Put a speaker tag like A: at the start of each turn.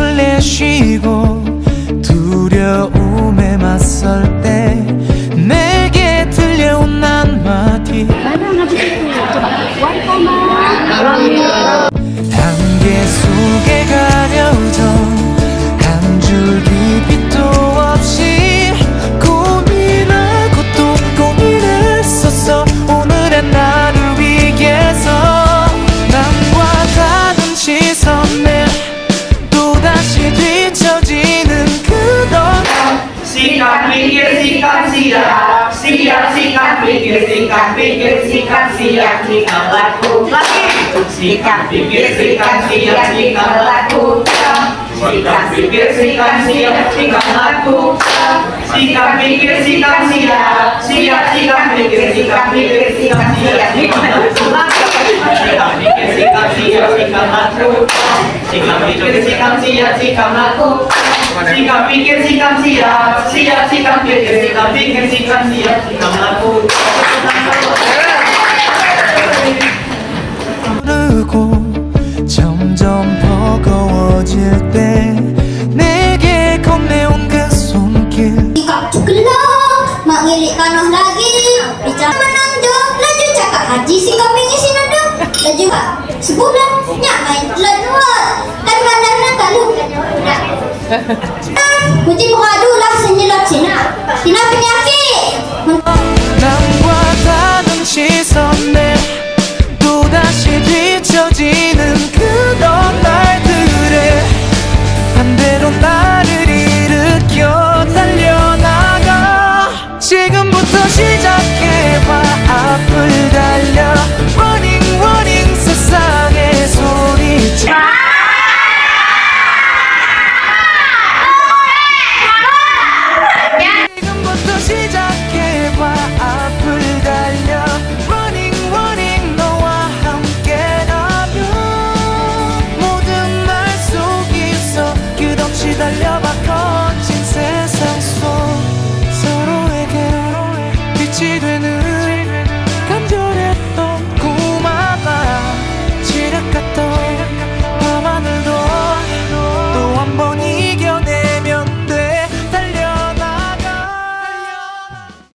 A: 숨을 내쉬고 두려움에 맞설 때 내게 들려온 한마디 안개 속에 가려져 한 줄기 빛도 없이 고민하고 또 고민했었어. 오늘의 나를 위해서 남과 다른 시선에 또다시 뒤처지는 그런
B: Sikap pikir, sikap siap, siap sikap pikir, sikap pikir, sikap siap, sikap lakukan. Sikap pikir, sikap siap, sikap lakukan. Sikap pikir, sikap siap, sikap lakukan. Sikap pikir, sikap siap, siap sikap pikir, sikap pikir, sikap siap, sikap lakukan. Sikap pikir, sikap siap, sikap lakukan. Sikap pikir, sikap siap, sikap lakukan. Sikap pikir, sikap siap, siap sikap pikir, sikap pikir, sikap siap, sikap lakukan.
A: 흐르고 점점 버거워질 때 내게 건네온 그 손길
C: Sikap cukulah, mak ngilik kanah lagi. Bicara menang jo, laju cakap haji sikap ini sinada. Laju pak, sebulan nyak main telan dua. Kan mana kalau. Kucing